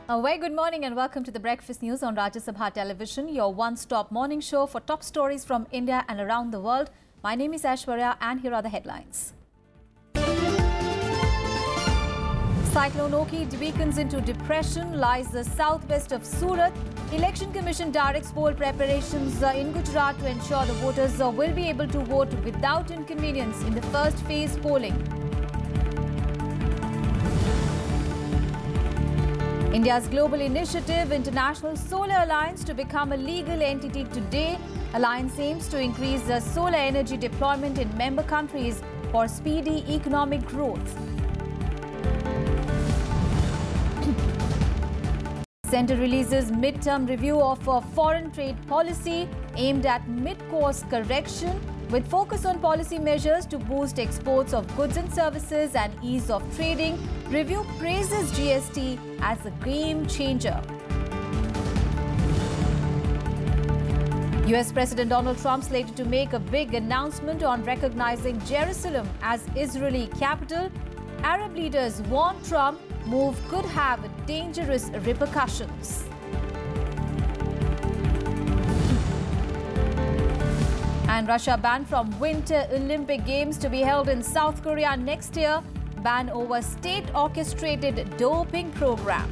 A very good morning and welcome to the Breakfast News on Rajya Sabha Television, your one-stop morning show for top stories from India and around the world. My name is Aishwarya and here are the headlines. Cyclone Oki weakens into depression, lies the southwest of Surat. Election Commission directs poll preparations in Gujarat to ensure the voters will be able to vote without inconvenience in the first phase polling. India's global initiative, International Solar Alliance, to become a legal entity today. Alliance aims to increase the solar energy deployment in member countries for speedy economic growth. Centre releases midterm review of foreign trade policy aimed at mid-course correction with focus on policy measures to boost exports of goods and services and ease of trading. Review praises GST as a game changer. US President Donald Trump slated to make a big announcement on recognizing Jerusalem as Israeli capital. Arab leaders warn Trump move could have dangerous repercussions. And Russia banned from Winter Olympic Games to be held in South Korea next year. Ban over state-orchestrated doping program.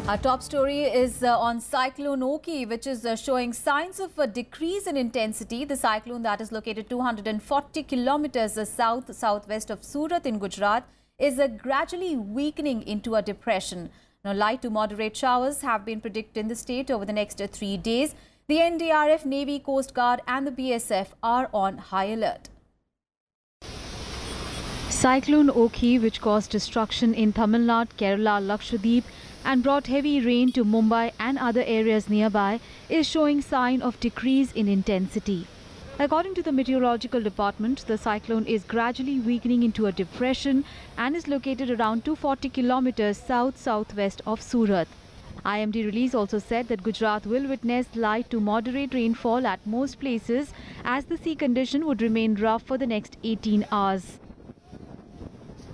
Our top story is on Cyclone Oki, which is showing signs of a decrease in intensity. The cyclone that is located 240 kilometers southwest of Surat in Gujarat is gradually weakening into a depression. Now, light to moderate showers have been predicted in the state over the next 3 days. The NDRF, Navy, Coast Guard and the BSF are on high alert. Cyclone Oki, which caused destruction in Tamil Nadu, Kerala, Lakshadweep and brought heavy rain to Mumbai and other areas nearby, is showing sign of decrease in intensity. According to the Meteorological Department, the cyclone is gradually weakening into a depression and is located around 240 kilometers south-southwest of Surat. IMD release also said that Gujarat will witness light to moderate rainfall at most places as the sea condition would remain rough for the next 18 hours.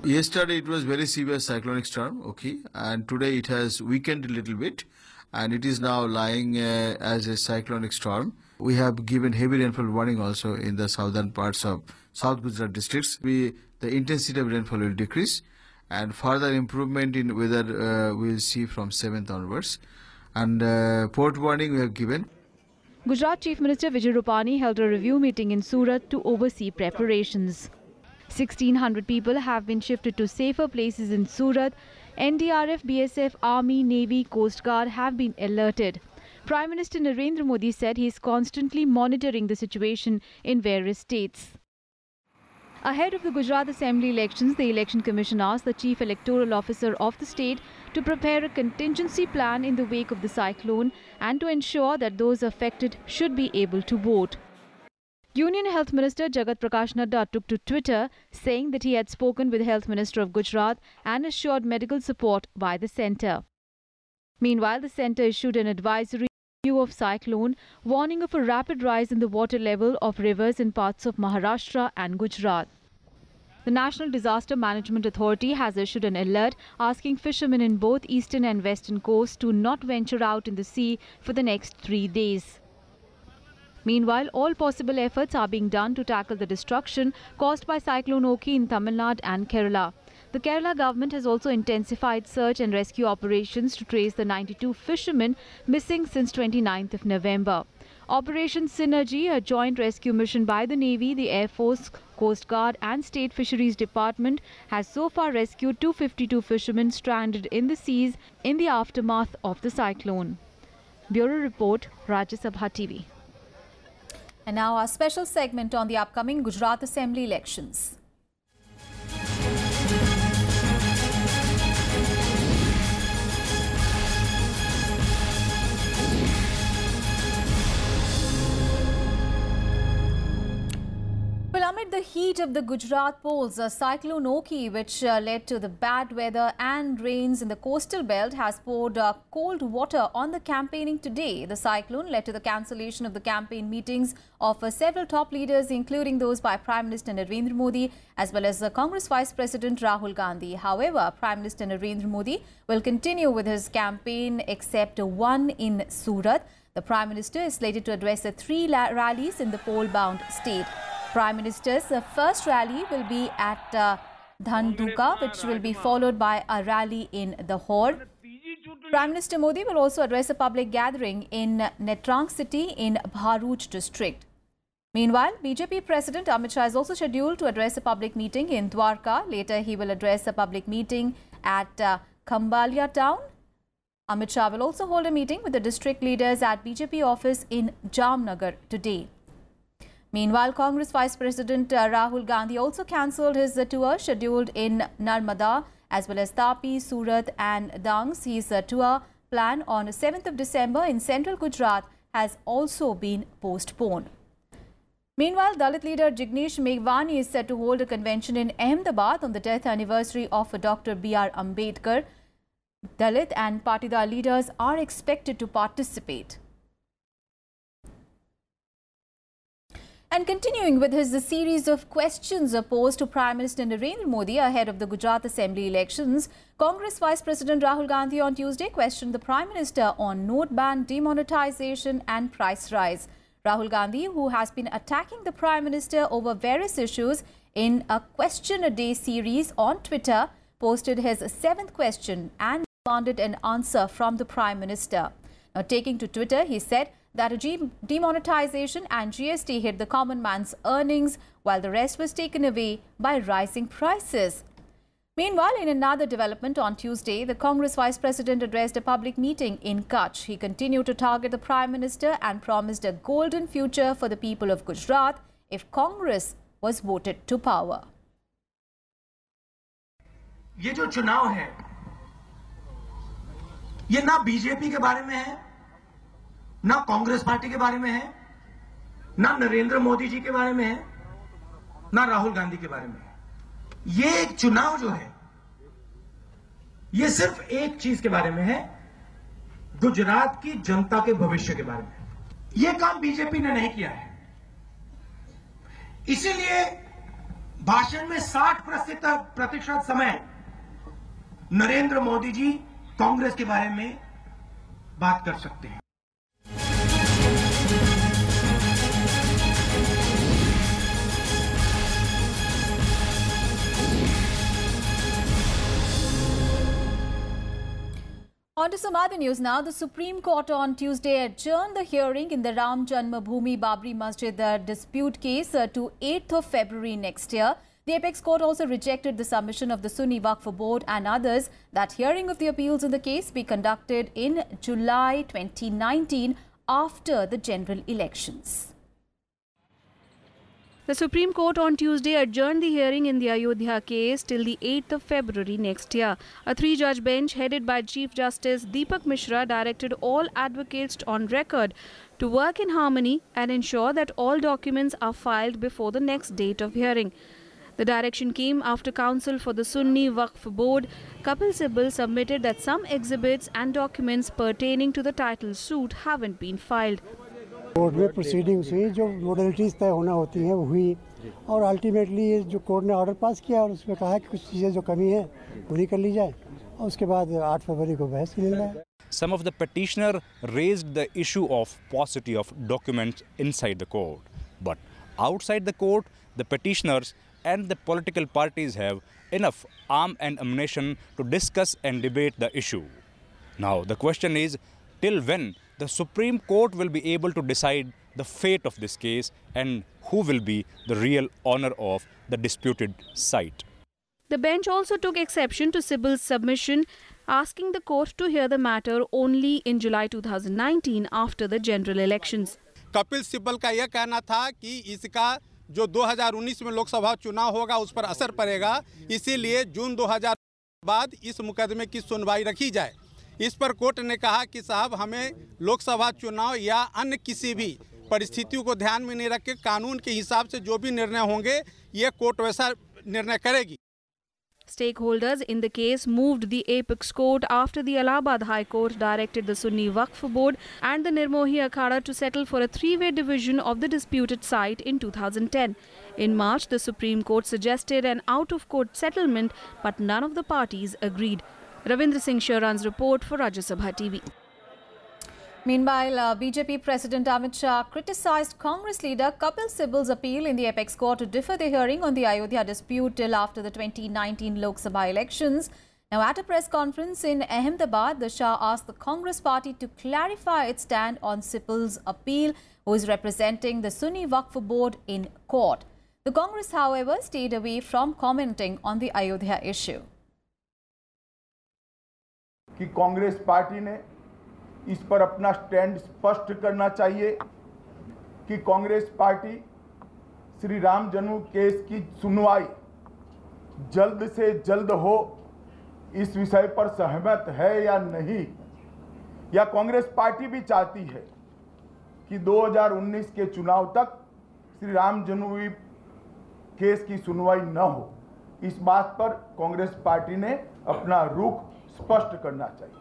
Yesterday it was very severe cyclonic storm, okay, and today it has weakened a little bit and it is now lying as a cyclonic storm. We have given heavy rainfall warning also in the southern parts of South Gujarat districts. The intensity of rainfall will decrease and further improvement in weather we will see from 7th onwards. And port warning we have given. Gujarat Chief Minister Vijay Rupani held a review meeting in Surat to oversee preparations. 1,600 people have been shifted to safer places in Surat. NDRF, BSF, Army, Navy, Coast Guard have been alerted. Prime Minister Narendra Modi said he is constantly monitoring the situation in various states. Ahead of the Gujarat Assembly elections, the Election Commission asked the Chief Electoral Officer of the state to prepare a contingency plan in the wake of the cyclone and to ensure that those affected should be able to vote. Union Health Minister Jagat Prakash Nadda took to Twitter saying that he had spoken with the Health Minister of Gujarat and assured medical support by the centre. Meanwhile, the centre issued an advisory of cyclone, warning of a rapid rise in the water level of rivers in parts of Maharashtra and Gujarat. The National Disaster Management Authority has issued an alert asking fishermen in both eastern and western coasts to not venture out in the sea for the next 3 days. Meanwhile, all possible efforts are being done to tackle the destruction caused by Cyclone Oki in Tamil Nadu and Kerala. The Kerala government has also intensified search and rescue operations to trace the 92 fishermen missing since 29th of November. Operation Synergy, a joint rescue mission by the Navy, the Air Force, Coast Guard and State Fisheries Department, has so far rescued 252 fishermen stranded in the seas in the aftermath of the cyclone. Bureau Report, Rajya Sabha TV. And now our special segment on the upcoming Gujarat Assembly elections. Well, amid the heat of the Gujarat polls, Cyclone Oki, which led to the bad weather and rains in the coastal belt, has poured cold water on the campaigning today. The cyclone led to the cancellation of the campaign meetings of several top leaders, including those by Prime Minister Narendra Modi as well as Congress Vice President Rahul Gandhi. However, Prime Minister Narendra Modi will continue with his campaign except one in Surat. The Prime Minister is slated to address 3 rallies in the poll-bound state. Prime Minister's first rally will be at Dhanduka, which will be followed by a rally in Lahore. Prime Minister Modi will also address a public gathering in Netrang city in Bharuch district. Meanwhile, BJP President Amit Shah is also scheduled to address a public meeting in Dwarka. Later, he will address a public meeting at Khambalia town. Amit Shah will also hold a meeting with the district leaders at BJP office in Jamnagar today. Meanwhile, Congress Vice President Rahul Gandhi also cancelled his tour scheduled in Nirmala as well as Tapi, Surat and Dangs. His tour plan on 7th of December in central Gujarat has also been postponed. Meanwhile, Dalit leader Jignesh Meghwani is set to hold a convention in Ahmedabad on the death anniversary of Dr. B.R. Ambedkar. Dalit and Patidar leaders are expected to participate. And continuing with his series of questions posed to Prime Minister Narendra Modi ahead of the Gujarat Assembly elections, Congress Vice President Rahul Gandhi on Tuesday questioned the Prime Minister on note ban, demonetization and price rise. Rahul Gandhi, who has been attacking the Prime Minister over various issues in a question-a-day series on Twitter, posted his 7th question and demanded an answer from the Prime Minister. Now, taking to Twitter, he said that demonetization and GST hit the common man's earnings while the rest was taken away by rising prices. Meanwhile, in another development on Tuesday, the Congress Vice President addressed a public meeting in Kutch. He continued to target the Prime Minister and promised a golden future for the people of Gujarat if Congress was voted to power. ये जो चुनाव है, ये ना BJP के बारे में है, ना कांग्रेस पार्टी के बारे में है, ना नरेंद्र मोदी जी के बारे में है, ना राहुल गांधी के बारे में है। ये एक चुनाव जो है, ये सिर्फ एक चीज के बारे में है, गुजरात की जनता के भविष्य के बारे में। ये काम बीजेपी ने नहीं किया है। इसीलिए भाषण में 60% समय नरेंद्र मोदी जी कांग्रेस के बारे में बात कर सकते हैं। On to some other news now. The Supreme Court on Tuesday adjourned the hearing in the Ram Janmabhoomi Babri Masjid dispute case to 8th of February next year. The Apex Court also rejected the submission of the Sunni Waqf Board and others that hearing of the appeals in the case be conducted in July 2019 after the general elections. The Supreme Court on Tuesday adjourned the hearing in the Ayodhya case till the 8th of February next year. A 3-judge bench headed by Chief Justice Deepak Mishra directed all advocates on record to work in harmony and ensure that all documents are filed before the next date of hearing. The direction came after counsel for the Sunni Waqf Board, Kapil Sibal, submitted that some exhibits and documents pertaining to the title suit haven't been filed. Court में proceedings हुई, जो modalities तय होना होती हैं वो हुई और अल्टीमेटली जो कोर्ट ने ऑर्डर पास किया और उसमें कहा कि कुछ चीज़ें जो कमी है पूरी कर ली जाए और उसके बाद 8 फरवरी को बहस की जाए. Some of the petitioner raised the issue of paucity of documents inside the court, but outside the court, the petitioners and the political parties have enough arm and ammunition to discuss and debate the issue. Now the question is, till when the Supreme Court will be able to decide the fate of this case and who will be the real owner of the disputed site. The bench also took exception to Sibal's submission, asking the court to hear the matter only in July 2019 after the general elections. Kapil Sibal का यह कहना था कि इसका जो 2019 में लोकसभा चुनाव होगा उस पर असर पड़ेगा, इसीलिए जून 2000 बाद इस मुकदमे की सुनवाई रखी जाए. इस पर कोर्ट ने कहा कि साहब हमें लोकसभा चुनाव या अन्य किसी भी परिस्थितियों को ध्यान में नहीं रख के कानून के हिसाब से जो भी निर्णय होंगे ये कोर्ट वैसा निर्णय करेगी। Stakeholders in the case moved the apex court after the Allahabad High Court directed the Sunni Waqf Board and the Nirmohi Akhada to settle for a three-way division of the disputed site in 2010. In March, the Supreme Court suggested an out-of-court settlement, but none of the parties agreed. Ravindra Singh Sharan's report for Rajya Sabha TV. Meanwhile, BJP President Amit Shah criticised Congress leader Kapil Sibal's appeal in the apex court to defer the hearing on the Ayodhya dispute till after the 2019 Lok Sabha elections. Now, at a press conference in Ahmedabad, the Shah asked the Congress party to clarify its stand on Sibal's appeal, who is representing the Sunni Waqf Board in court. The Congress, however, stayed away from commenting on the Ayodhya issue. कि Congress party ने इस पर अपना stand स्पष्ट करना चाहिए कि Congress party Shri Ram जन्म केस की सुनवाई जल्द से जल्द हो, इस विषय पर सहमत है या नहीं, या कांग्रेस पार्टी भी चाहती है कि 2019 के चुनाव तक श्री राम जन्मभूमि केस की सुनवाई न हो। इस बात पर कांग्रेस पार्टी ने अपना रुख स्पष्ट करना चाहिए।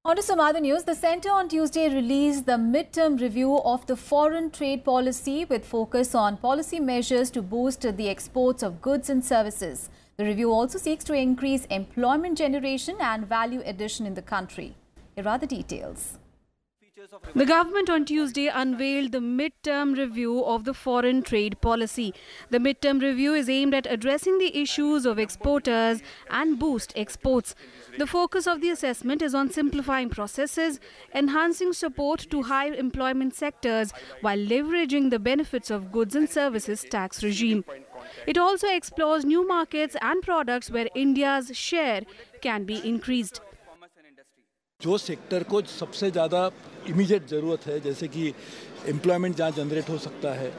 On to some other news. The Centre on Tuesday released the midterm review of the foreign trade policy with focus on policy measures to boost the exports of goods and services. The review also seeks to increase employment generation and value addition in the country. Here are the details. The government on Tuesday unveiled the midterm review of the foreign trade policy. The midterm review is aimed at addressing the issues of exporters and boost exports. The focus of the assessment is on simplifying processes, enhancing support to high employment sectors while leveraging the benefits of goods and services tax regime. It also explores new markets and products where India's share can be increased. जो sector को सबसे ज़्यादा immediate ज़रूरत है, जैसे कि employment जहाँ generate हो सकता है,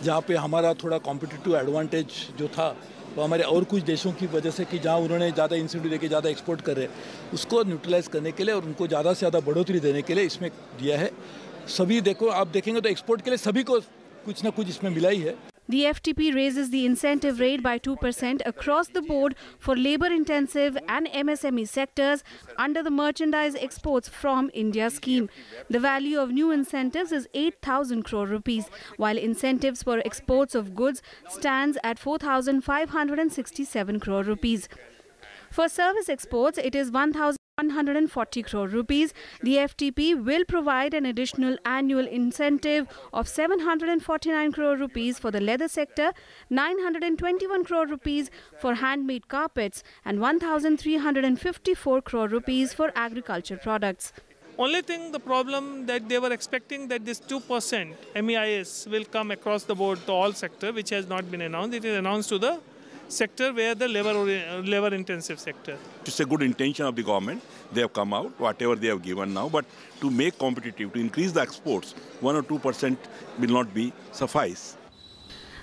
जहाँ पे हमारा थोड़ा कॉम्पिटिटिव एडवांटेज जो था वो हमारे और कुछ देशों की वजह से कि जहाँ उन्होंने ज़्यादा इंसेंटिव देके ज़्यादा एक्सपोर्ट कर रहे हैं, उसको न्यूट्रलाइज करने के लिए और उनको ज़्यादा से ज़्यादा बढ़ोतरी देने के लिए इसमें दिया है। सभी देखो, आप देखेंगे तो एक्सपोर्ट के लिए सभी को कुछ ना कुछ इसमें मिला ही है। The FTP raises the incentive rate by 2% across the board for labor-intensive and MSME sectors under the Merchandise Exports from India scheme. The value of new incentives is 8,000 crore rupees, while incentives for exports of goods stands at 4,567 crore rupees. For service exports, it is 1,140 crore rupees. The FTP will provide an additional annual incentive of 749 crore rupees for the leather sector, 921 crore rupees for handmade carpets and 1,354 crore rupees for agriculture products. Only thing, the problem that they were expecting that this 2% MEIS will come across the board to all sector, which has not been announced. It is announced to the sector where the labor intensive sector. It's a good intention of the government. They have come out, whatever they have given now, but to make competitive, to increase the exports, 1 or 2% will not be suffice.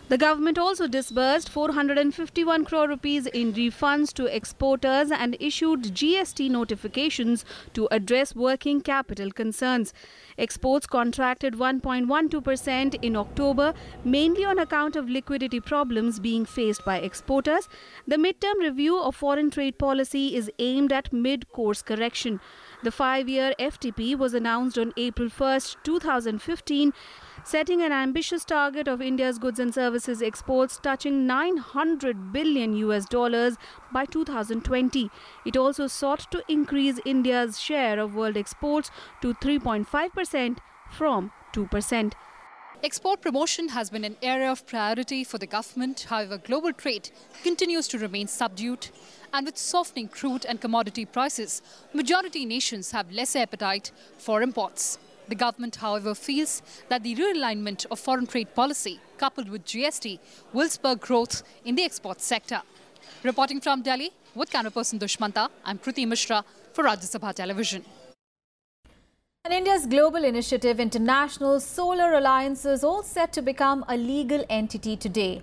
The government also disbursed 451 crore rupees in refunds to exporters and issued GST notifications to address working capital concerns. Exports contracted 1.12% in October, mainly on account of liquidity problems being faced by exporters. The midterm review of foreign trade policy is aimed at mid-course correction. The 5-year FTP was announced on April 1st, 2015, setting an ambitious target of India's goods and services exports touching $900 billion by 2020. It also sought to increase India's share of world exports to 3.5% from 2%. Export promotion has been an area of priority for the government. However, global trade continues to remain subdued. And with softening crude and commodity prices, majority nations have less appetite for imports. The government, however, feels that the realignment of foreign trade policy coupled with GST will spur growth in the export sector. Reporting from Delhi with camera person Dushmanta, I'm Kriti Mishra for Rajya Sabha Television. And India's global initiative, International Solar Alliance, is all set to become a legal entity today.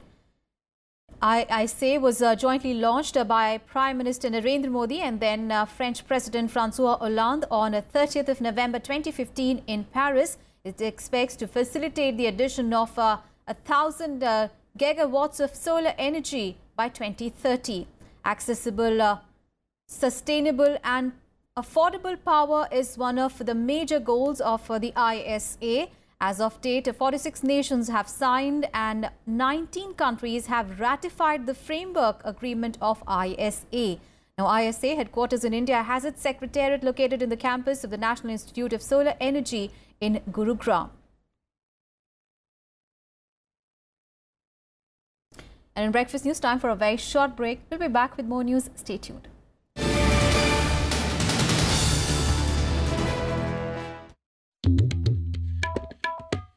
ISA was jointly launched by Prime Minister Narendra Modi and then French President François Hollande on 30th of November 2015 in Paris. It expects to facilitate the addition of 1,000 gigawatts of solar energy by 2030. Accessible, sustainable and affordable power is one of the major goals of the ISA. As of date, 46 nations have signed and 19 countries have ratified the framework agreement of ISA. Now, ISA headquarters in India has its secretariat located in the campus of the National Institute of Solar Energy in Gurugram. And in Breakfast News, time for a very short break. We'll be back with more news. Stay tuned.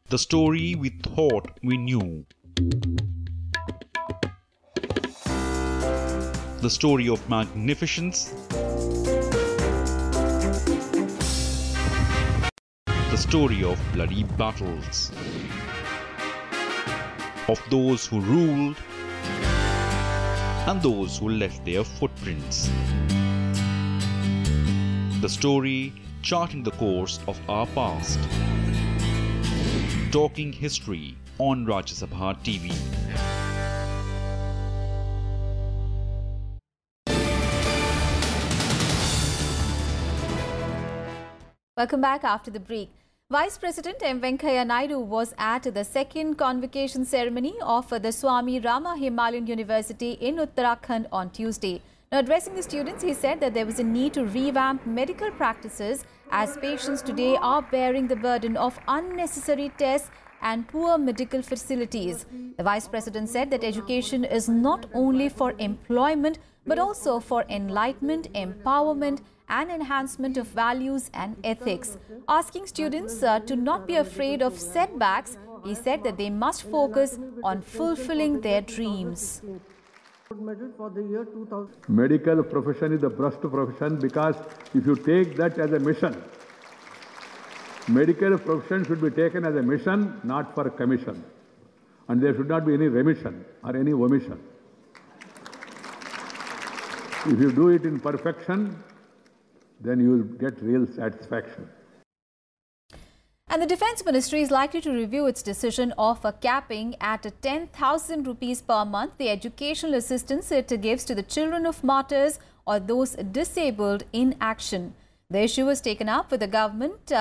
The story we thought we knew. The story of magnificence. The story of bloody battles. Of those who ruled and those who left their footprints. The story charting the course of our past. Talking history on Rajya Sabha TV. Welcome back after the break. Vice President M. Venkaiah Naidu was at the second convocation ceremony of the Swami Rama Himalayan University in Uttarakhand on Tuesday. Now, addressing the students, he said that there was a need to revamp medical practices as patients today are bearing the burden of unnecessary tests and poor medical facilities. The Vice President said that education is not only for employment but also for enlightenment, empowerment and enhancement of values and ethics. Asking students to not be afraid of setbacks, he said that they must focus on fulfilling their dreams. Medical profession is the best profession because if you take that as a mission, medical profession should be taken as a mission, not for a commission. And there should not be any remission or any omission. If you do it in perfection, then you will get real satisfaction. And the Defence Ministry is likely to review its decision of capping at 10,000 rupees per month the educational assistance it gives to the children of martyrs or those disabled in action. The issue was taken up with the government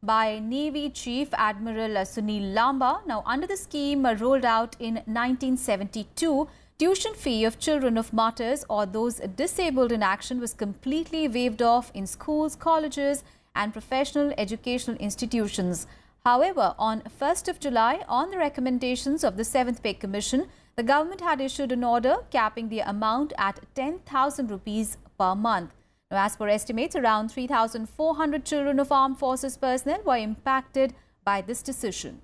by Navy Chief Admiral Sunil Lamba. Now, under the scheme rolled out in 1972, tuition fee of children of martyrs or those disabled in action was completely waived off in schools, colleges and professional educational institutions. However, on 1st of July, on the recommendations of the 7th Pay Commission, the government had issued an order capping the amount at 10,000 rupees per month. Now, as per estimates, around 3,400 children of armed forces personnel were impacted by this decision.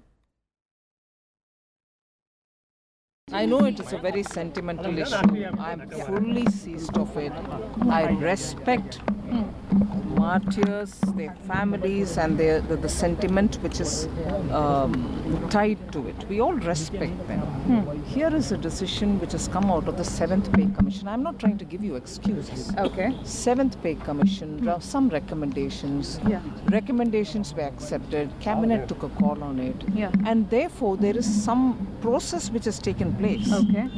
I know it is a very sentimental issue. I am fully seized of it. I respect martyrs, their families and the sentiment which is tied to it. We all respect them. Here is a decision which has come out of the 7th Pay Commission. I am not trying to give you excuses. Okay. 7th Pay Commission, some recommendations. Yeah. Recommendations were accepted. Cabinet took a call on it. Yeah. And therefore there is some process which has taken place. Okay.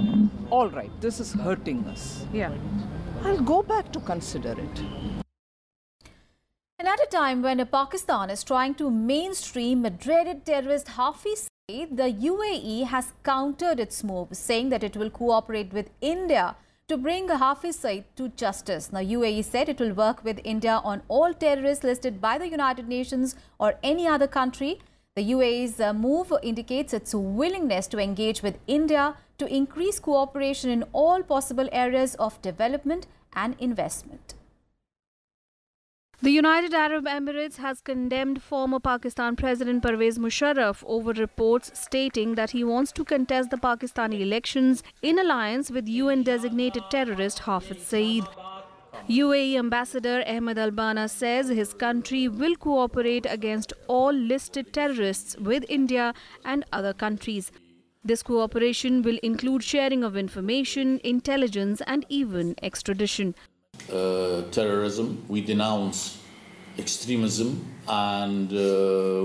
All right, this is hurting us. Yeah. I'll go back to consider it. And at a time when Pakistan is trying to mainstream dreaded terrorist Hafiz Saeed, the UAE has countered its move, saying that it will cooperate with India to bring Hafiz Saeed to justice. Now, UAE said it will work with India on all terrorists listed by the United Nations or any other country. The UAE's move indicates its willingness to engage with India to increase cooperation in all possible areas of development and investment. The United Arab Emirates has condemned former Pakistan President Pervez Musharraf over reports stating that he wants to contest the Pakistani elections in alliance with UN-designated terrorist Hafiz Saeed. UAE Ambassador Ahmed Al-Bana says his country will cooperate against all listed terrorists with India and other countries. This cooperation will include sharing of information, intelligence and even extradition. Terrorism, we denounce extremism, and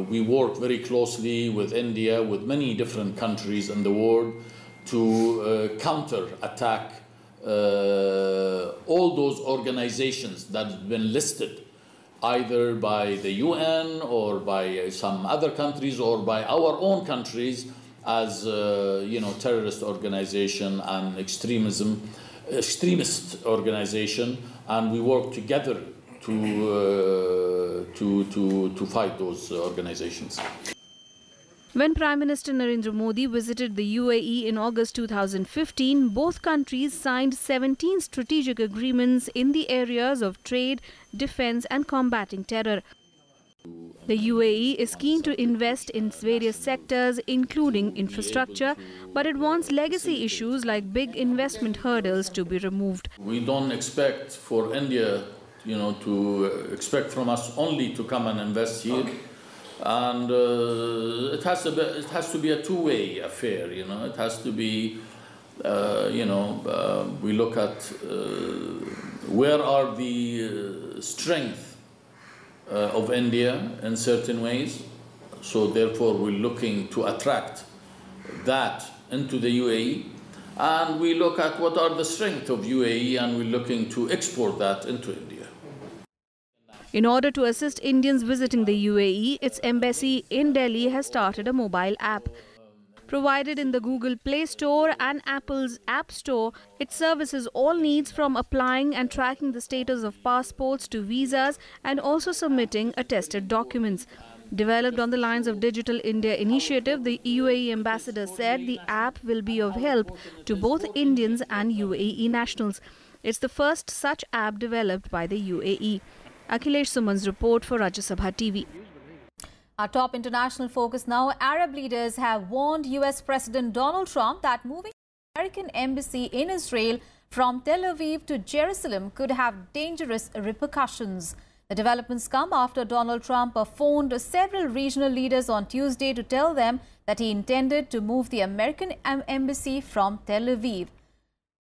we work very closely with India, with many different countries in the world to counter-attack all those organizations that have been listed either by the UN or by some other countries or by our own countries as terrorist organization and extremist organization, and we work together to fight those organizations. When Prime Minister Narendra Modi visited the UAE in August 2015, both countries signed 17 strategic agreements in the areas of trade, defense and combating terror. The UAE is keen to invest in various sectors, including infrastructure, but it wants legacy issues like big investment hurdles to be removed. We don't expect for India, to expect from us only to come and invest here. And it has to be a two-way affair, It has to be, we look at where are the strengths of India in certain ways. So therefore, we're looking to attract that into the UAE. And we look at what are the strengths of UAE, and we're looking to export that into India. In order to assist Indians visiting the UAE, its embassy in Delhi has started a mobile app. Provided in the Google Play Store and Apple's App Store, it services all needs from applying and tracking the status of passports to visas and also submitting attested documents. Developed on the lines of Digital India initiative, the UAE ambassador said the app will be of help to both Indians and UAE nationals. It's the first such app developed by the UAE. Akhilesh Suman's report for Rajya Sabha TV. Our top international focus now. Arab leaders have warned US President Donald Trump that moving the American embassy in Israel from Tel Aviv to Jerusalem could have dangerous repercussions. The developments come after Donald Trump phoned several regional leaders on Tuesday to tell them that he intended to move the American embassy from Tel Aviv.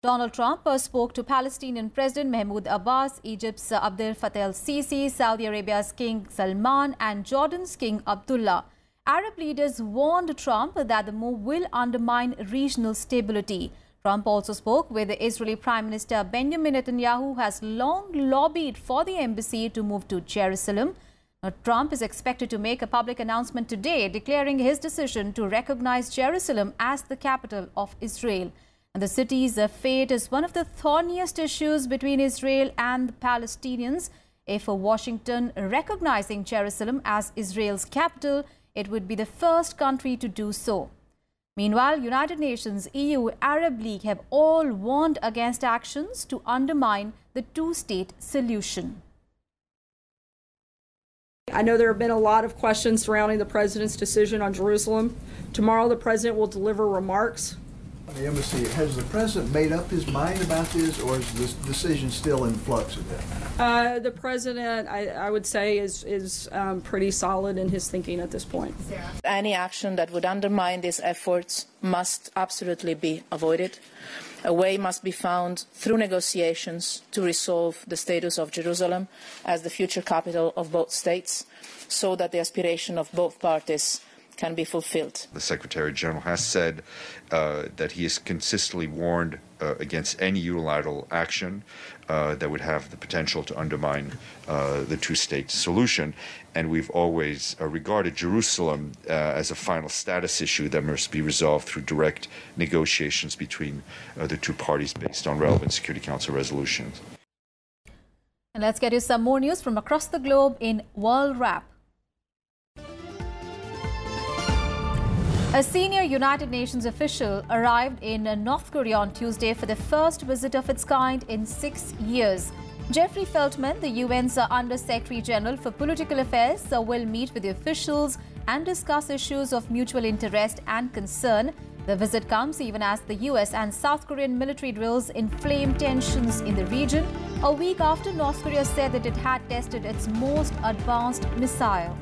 Donald Trump spoke to Palestinian President Mahmoud Abbas, Egypt's Abdel Fattah el-Sisi, Saudi Arabia's King Salman and Jordan's King Abdullah. Arab leaders warned Trump that the move will undermine regional stability. Trump also spoke with the Israeli Prime Minister Benjamin Netanyahu, who has long lobbied for the embassy to move to Jerusalem. Now, Trump is expected to make a public announcement today declaring his decision to recognize Jerusalem as the capital of Israel. And the city's fate is one of the thorniest issues between Israel and the Palestinians. If Washington recognizing Jerusalem as Israel's capital, it would be the first country to do so. Meanwhile, United Nations, EU, Arab League have all warned against actions to undermine the two-state solution. I know there have been a lot of questions surrounding the president's decision on Jerusalem. Tomorrow, the president will deliver remarks. The embassy, has the president made up his mind about this, or is this decision still in flux a bit? The president, I would say, is pretty solid in his thinking at this point. Any action that would undermine these efforts must absolutely be avoided. A way must be found through negotiations to resolve the status of Jerusalem as the future capital of both states, so that the aspiration of both parties can be fulfilled. The Secretary General has said that he has consistently warned against any unilateral action that would have the potential to undermine the two-state solution. And we've always regarded Jerusalem as a final status issue that must be resolved through direct negotiations between the two parties based on relevant Security Council resolutions. And let's get you some more news from across the globe in World Wrap. A senior United Nations official arrived in North Korea on Tuesday for the first visit of its kind in 6 years. Jeffrey Feltman, the UN's Under-Secretary General for Political Affairs, will meet with the officials and discuss issues of mutual interest and concern. The visit comes even as the US and South Korean military drills inflame tensions in the region, a week after North Korea said that it had tested its most advanced missile.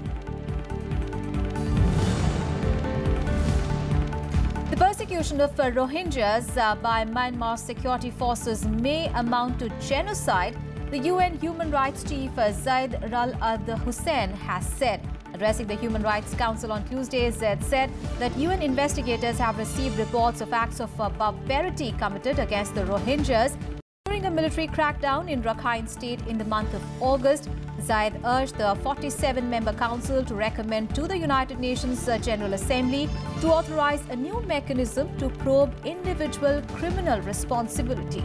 The persecution of Rohingyas by Myanmar security forces may amount to genocide the UN Human Rights Chief Zaid Ra'ad al-Hussein has said. Addressing the Human Rights Council on Tuesday, Zaid said that UN investigators have received reports of acts of barbarity committed against the Rohingyas during a military crackdown in Rakhine State in the month of August. Zaid urged the 47-member council to recommend to the United Nations General Assembly to authorize a new mechanism to probe individual criminal responsibility.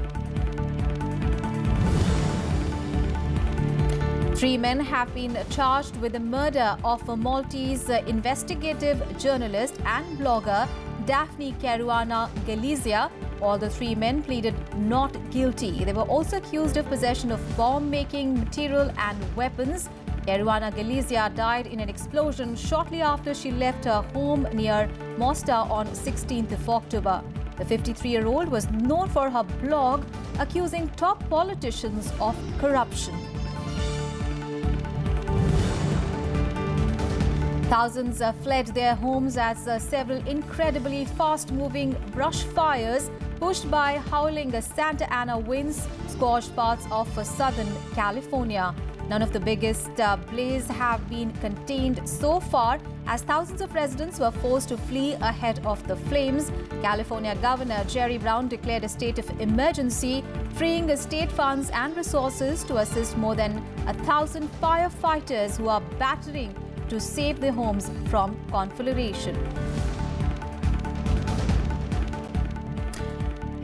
3 men have been charged with the murder of a Maltese investigative journalist and blogger Daphne Caruana Galizia. All the 3 men pleaded not guilty. They were also accused of possession of bomb-making material and weapons. Caruana Galizia died in an explosion shortly after she left her home near Mostar on 16th of October. The 53-year-old was known for her blog accusing top politicians of corruption. Thousands fled their homes as several incredibly fast-moving brush fires pushed by howling Santa Ana winds scorched parts of southern California. None of the biggest blazes have been contained so far, as thousands of residents were forced to flee ahead of the flames. California Governor Jerry Brown declared a state of emergency, freeing state funds and resources to assist more than 1,000 firefighters who are battering to save their homes from conflagration.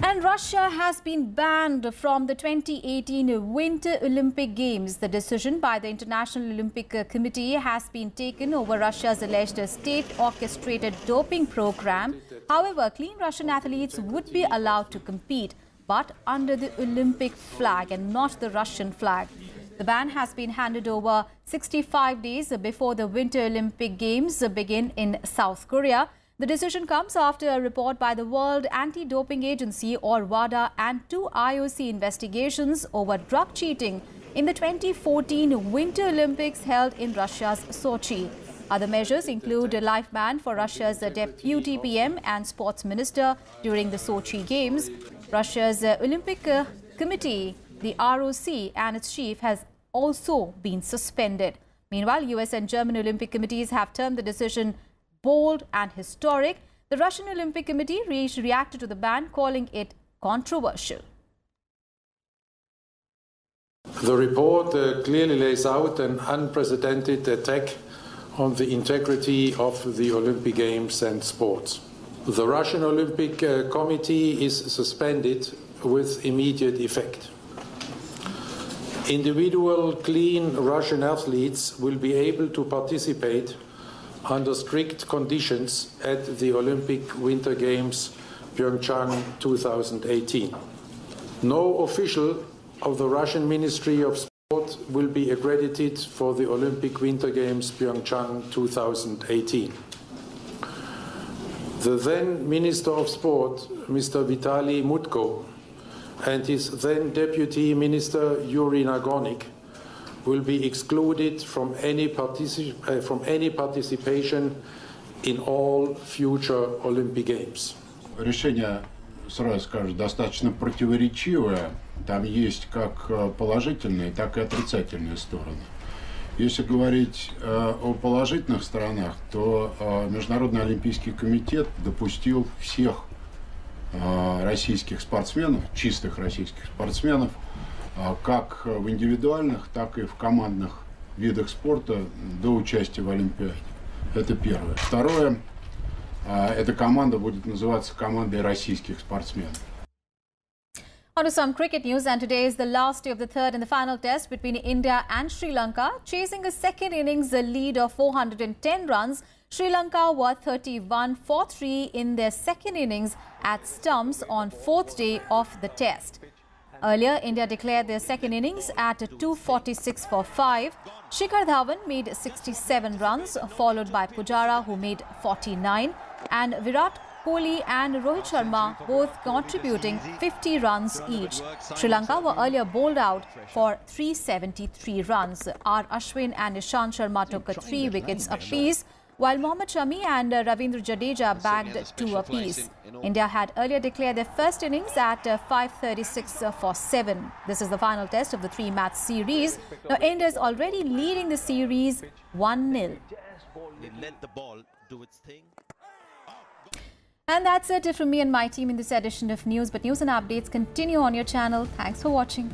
And Russia has been banned from the 2018 Winter Olympic Games. The decision by the International Olympic Committee has been taken over Russia's alleged state-orchestrated doping program. However, clean Russian athletes would be allowed to compete, but under the Olympic flag and not the Russian flag. The ban has been handed over 65 days before the Winter Olympic Games begin in South Korea. The decision comes after a report by the World Anti-Doping Agency or WADA and 2 IOC investigations over drug cheating in the 2014 Winter Olympics held in Russia's Sochi. Other measures include a life ban for Russia's deputy PM and sports minister during the Sochi Games. Russia's Olympic Committee, the ROC, and its chief has also been suspended. Meanwhile, US and German Olympic committees have termed the decision bold and historic. The Russian Olympic Committee reacted to the ban, calling it controversial. The report clearly lays out an unprecedented attack on the integrity of the Olympic Games and sports. The Russian Olympic Committee is suspended with immediate effect. Individual clean Russian athletes will be able to participate under strict conditions at the Olympic Winter Games Pyeongchang 2018. No official of the Russian Ministry of Sport will be accredited for the Olympic Winter Games Pyeongchang 2018. The then Minister of Sport, Mr. Vitaly Mutko, and his then Deputy Minister Yuri Nagonik will be excluded from any participation in all future Olympic Games. Решение, сразу скажу, достаточно противоречивое. Там есть как положительные, так и отрицательные стороны. Если говорить о положительных сторонах, то Международный Олимпийский комитет допустил всех российских спортсменов, чистых российских спортсменов, как в индивидуальных, так и в командных видах спорта до участия в Олимпиаде. Это первое. Второе, эта команда будет называться командой российских спортсменов. On to some cricket news, and today is the last day of the third and the final test between India and Sri Lanka. Chasing a second innings lead of 410 runs, Sri Lanka were 31 for 3 in their second innings at stumps on 4th day of the test. Earlier, India declared their second innings at 246 for 5. Shikhar Dhawan made 67 runs, followed by Pujara, who made 49, and Virat Kohli and Rohit Sharma both contributing 50 runs each. Sri Lanka were earlier bowled out for 373 runs. R. Ashwin and Ishant Sharma took 3 wickets apiece. while Mohammad Shami and Ravindra Jadeja bagged 2 apiece. India had earlier declared their first innings at 5:36 for 7. This is the final test of the 3-match series. Now, India is already leading the series 1-0. Let the ball do its thing. And that's it from me and my team in this edition of News. But news and updates continue on your channel. Thanks for watching.